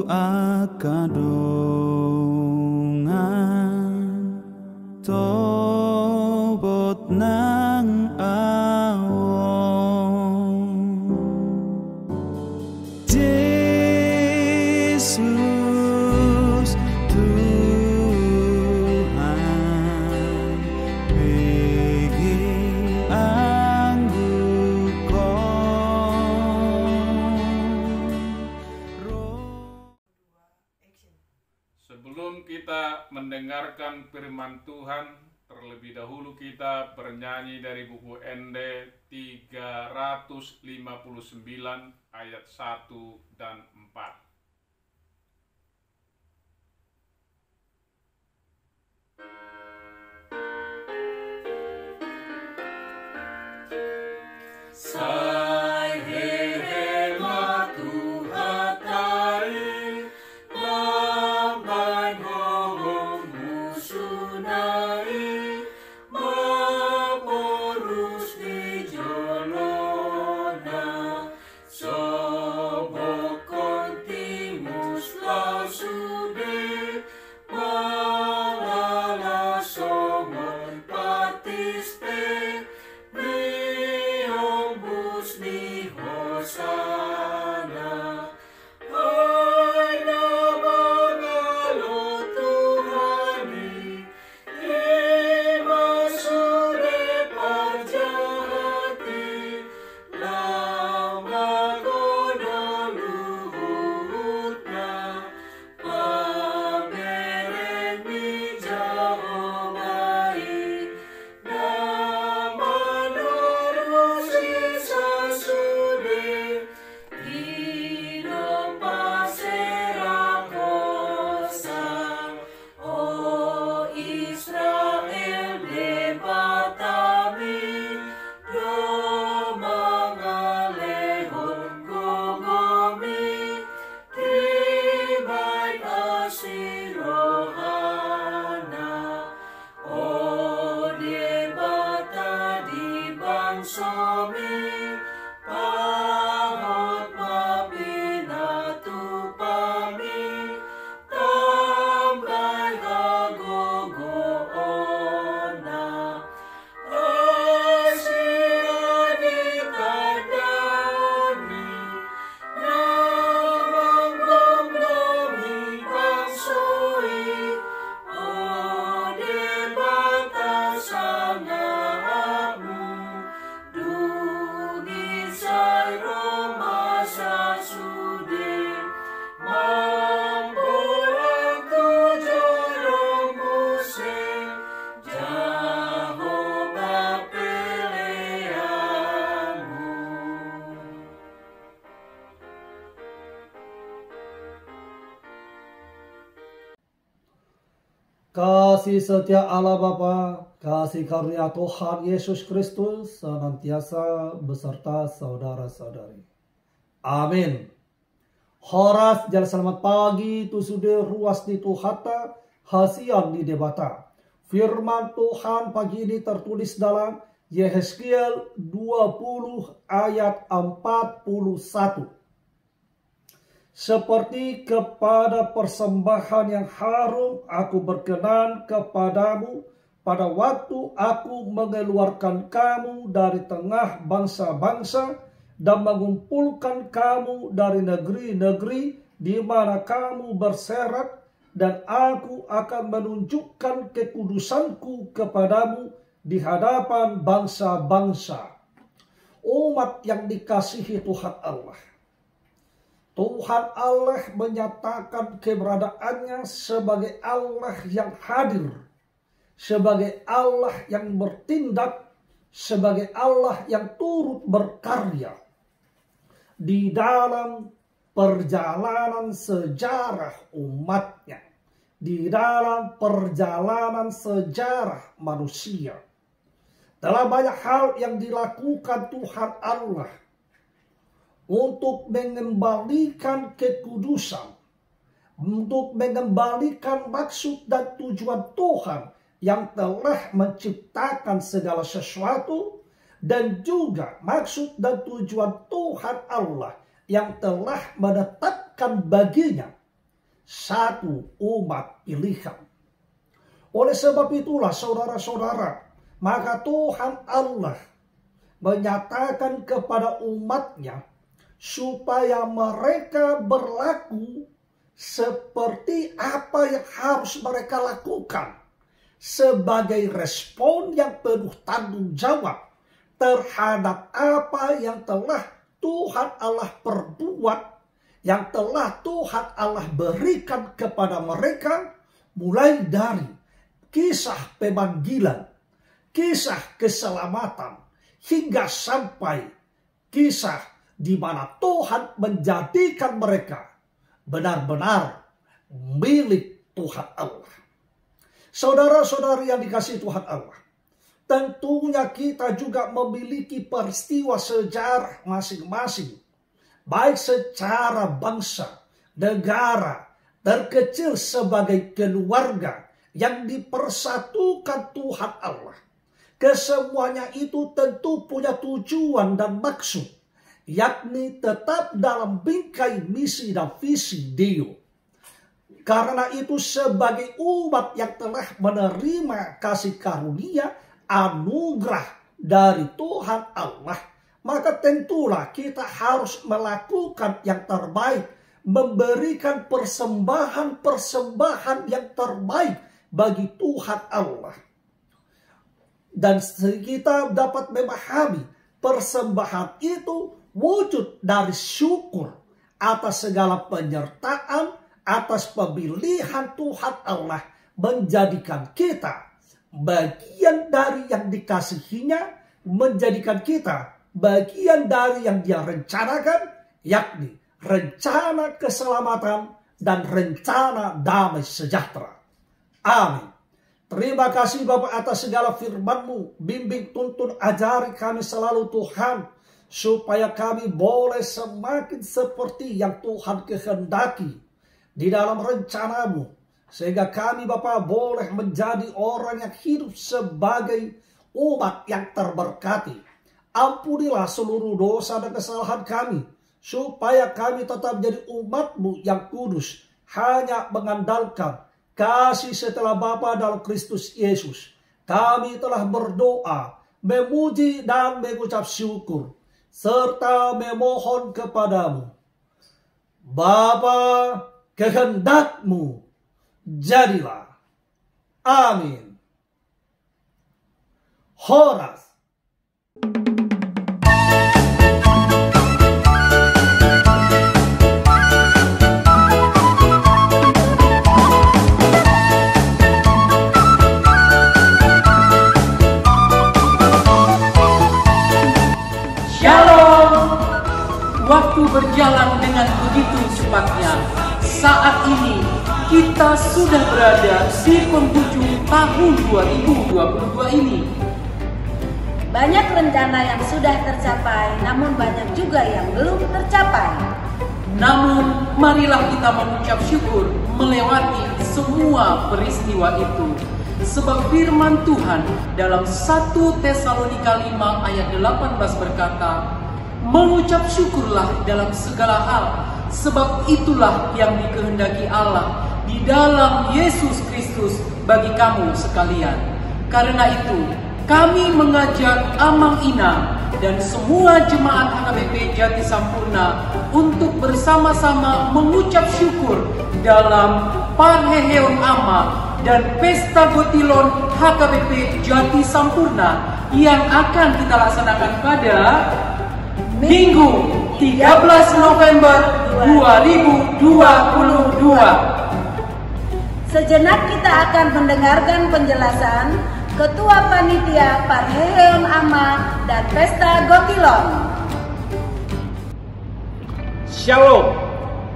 akadongan tobot nang awong Yesus Tuhan begi Sebelum kita mendengarkan firman Tuhan, terlebih dahulu kita bernyanyi dari buku ND 359 ayat 1 dan 4. Kasih setia Allah Bapa, kasih karunia Tuhan Yesus Kristus senantiasa beserta saudara-saudari. Amin. Horas jalan selamat pagi tu sudah ruas di Tuhata, hasian di debata. Firman Tuhan pagi ini tertulis dalam Yehezkiel 20 ayat 41. Seperti kepada persembahan yang harum, aku berkenan kepadamu pada waktu aku mengeluarkan kamu dari tengah bangsa-bangsa dan mengumpulkan kamu dari negeri-negeri di mana kamu berserak, dan aku akan menunjukkan kekudusanku kepadamu di hadapan bangsa-bangsa. Umat yang dikasihi Tuhan Allah, Tuhan Allah menyatakan keberadaannya sebagai Allah yang hadir, sebagai Allah yang bertindak, sebagai Allah yang turut berkarya di dalam perjalanan sejarah umatnya, di dalam perjalanan sejarah manusia. Dalam banyak hal yang dilakukan Tuhan Allah untuk mengembalikan kekudusan, untuk mengembalikan maksud dan tujuan Tuhan yang telah menciptakan segala sesuatu, dan juga maksud dan tujuan Tuhan Allah yang telah menetapkan baginya satu umat pilihan. Oleh sebab itulah saudara-saudara, maka Tuhan Allah menyatakan kepada umatnya supaya mereka berlaku seperti apa yang harus mereka lakukan sebagai respon yang penuh tanggung jawab terhadap apa yang telah Tuhan Allah perbuat, yang telah Tuhan Allah berikan kepada mereka, mulai dari kisah pemanggilan, kisah keselamatan, hingga sampai kisah di mana Tuhan menjadikan mereka benar-benar milik Tuhan Allah. Saudara-saudari yang dikasihi Tuhan Allah, tentunya kita juga memiliki peristiwa sejarah masing-masing, baik secara bangsa, negara, terkecil sebagai keluarga yang dipersatukan Tuhan Allah. Kesemuanya itu tentu punya tujuan dan maksud, yakni tetap dalam bingkai misi dan visi Dia. Karena itu sebagai umat yang telah menerima kasih karunia, anugerah dari Tuhan Allah, maka tentulah kita harus melakukan yang terbaik, memberikan persembahan-persembahan yang terbaik bagi Tuhan Allah. Dan kita dapat memahami persembahan itu wujud dari syukur atas segala penyertaan, atas pemilihan Tuhan Allah menjadikan kita bagian dari yang dikasihinya, menjadikan kita bagian dari yang Dia rencanakan, yakni rencana keselamatan dan rencana damai sejahtera. Amin. Terima kasih Bapa atas segala firman-Mu. Bimbing, tuntun, ajari kami selalu Tuhan, supaya kami boleh semakin seperti yang Tuhan kehendaki di dalam rencana-Mu, sehingga kami Bapa boleh menjadi orang yang hidup sebagai umat yang terberkati. Ampunilah seluruh dosa dan kesalahan kami, supaya kami tetap menjadi umat-Mu yang kudus, hanya mengandalkan kasih setelah Bapa dalam Kristus Yesus. Kami telah berdoa, memuji dan mengucap syukur, serta memohon kepadamu. Bapa, kehendak-Mu jadilah. Amin. Horas. Waktu berjalan dengan begitu cepatnya. Saat ini kita sudah berada di penghujung tahun 2022 ini. Banyak rencana yang sudah tercapai, namun banyak juga yang belum tercapai. Namun marilah kita mengucap syukur melewati semua peristiwa itu. Sebab firman Tuhan dalam 1 Tesalonika 5 ayat 18 berkata, mengucap syukurlah dalam segala hal, sebab itulah yang dikehendaki Allah di dalam Yesus Kristus bagi kamu sekalian. Karena itu, kami mengajak Amang Inang dan semua jemaat HKBP Jati Sampurna untuk bersama-sama mengucap syukur dalam Parheheon Ama dan Pesta Gotilon HKBP Jati Sampurna yang akan kita laksanakan pada Minggu 13 November 2022. Sejenak kita akan mendengarkan penjelasan Ketua Panitia Parheheon Ama dan Pesta Gotilon. Shalom,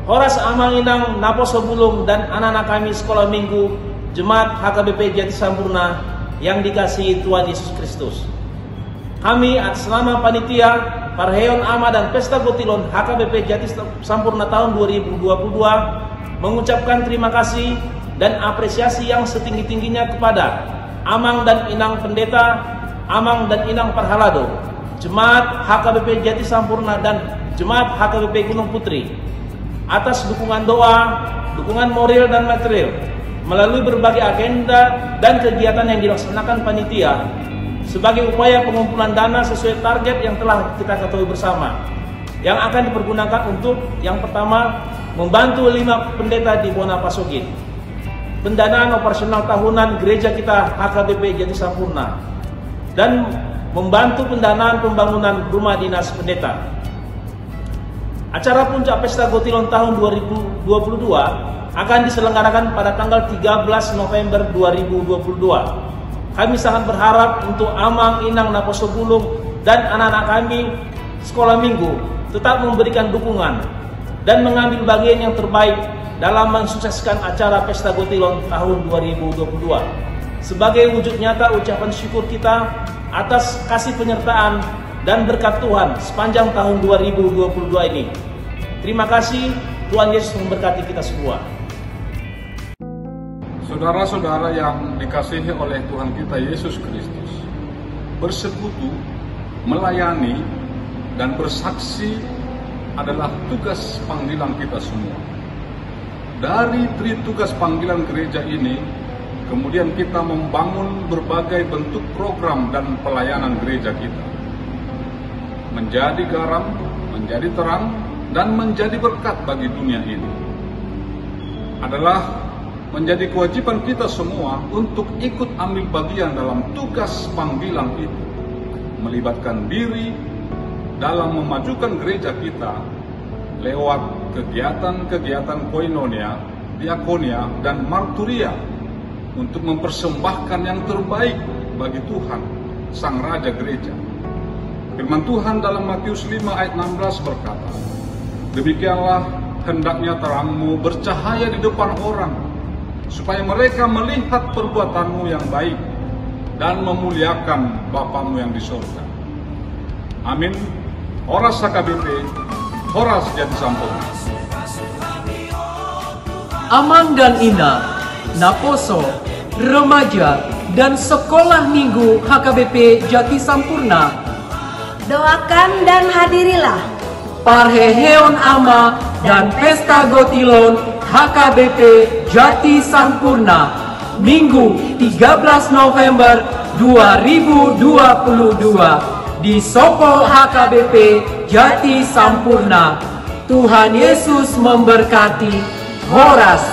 Horas Amang Inang, Naposo Bulung dan anak-anak kami sekolah minggu Jemaat HKBP Jati Sampurna yang dikasihi Tuhan Yesus Kristus. Kami atas nama Panitia Parheheon Ama dan Pesta Gotilon HKBP Jati Sampurna tahun 2022 mengucapkan terima kasih dan apresiasi yang setinggi-tingginya kepada Amang dan Inang Pendeta, Amang dan Inang Parhalado, Jemaat HKBP Jati Sampurna dan Jemaat HKBP Gunung Putri, atas dukungan doa, dukungan moral dan material melalui berbagai agenda dan kegiatan yang dilaksanakan panitia sebagai upaya pengumpulan dana sesuai target yang telah kita ketahui bersama, yang akan dipergunakan untuk yang pertama, membantu 5 pendeta di Bonapasogin, pendanaan operasional tahunan gereja kita HKBP Jati Sampurna, dan membantu pendanaan pembangunan rumah dinas pendeta. Acara puncak Pesta Gotilon tahun 2022 akan diselenggarakan pada tanggal 13 November 2022. Kami sangat berharap untuk Amang, Inang, Naposobulung, dan anak-anak kami sekolah minggu tetap memberikan dukungan dan mengambil bagian yang terbaik dalam mensukseskan acara Pesta Gotilon tahun 2022. Sebagai wujud nyata ucapan syukur kita atas kasih penyertaan dan berkat Tuhan sepanjang tahun 2022 ini. Terima kasih, Tuhan Yesus memberkati kita semua. Saudara-saudara yang dikasihi oleh Tuhan kita Yesus Kristus, bersekutu, melayani, dan bersaksi adalah tugas panggilan kita semua. Dari tugas panggilan gereja ini, kemudian kita membangun berbagai bentuk program dan pelayanan gereja kita. Menjadi garam, menjadi terang, dan menjadi berkat bagi dunia ini. Adalah menjadi kewajiban kita semua untuk ikut ambil bagian dalam tugas panggilan itu. Melibatkan diri dalam memajukan gereja kita lewat kegiatan-kegiatan koinonia, diakonia, dan marturia untuk mempersembahkan yang terbaik bagi Tuhan, Sang Raja Gereja. Firman Tuhan dalam Matius 5 ayat 16 berkata, "Demikianlah hendaknya terangmu bercahaya di depan orang, supaya mereka melihat perbuatanmu yang baik dan memuliakan Bapamu yang di surga." Amin. Horas HKBP, Horas Jati Sampurna. Amang dan Ina, Naposo, remaja, dan sekolah minggu HKBP Jati Sampurna, Doakan dan hadirilah Parheheon Ama dan Pesta Gotilon HKBP Jati Sampurna, Minggu 13 November 2022 di Soko HKBP Jati Sampurna. Tuhan Yesus memberkati. Horas.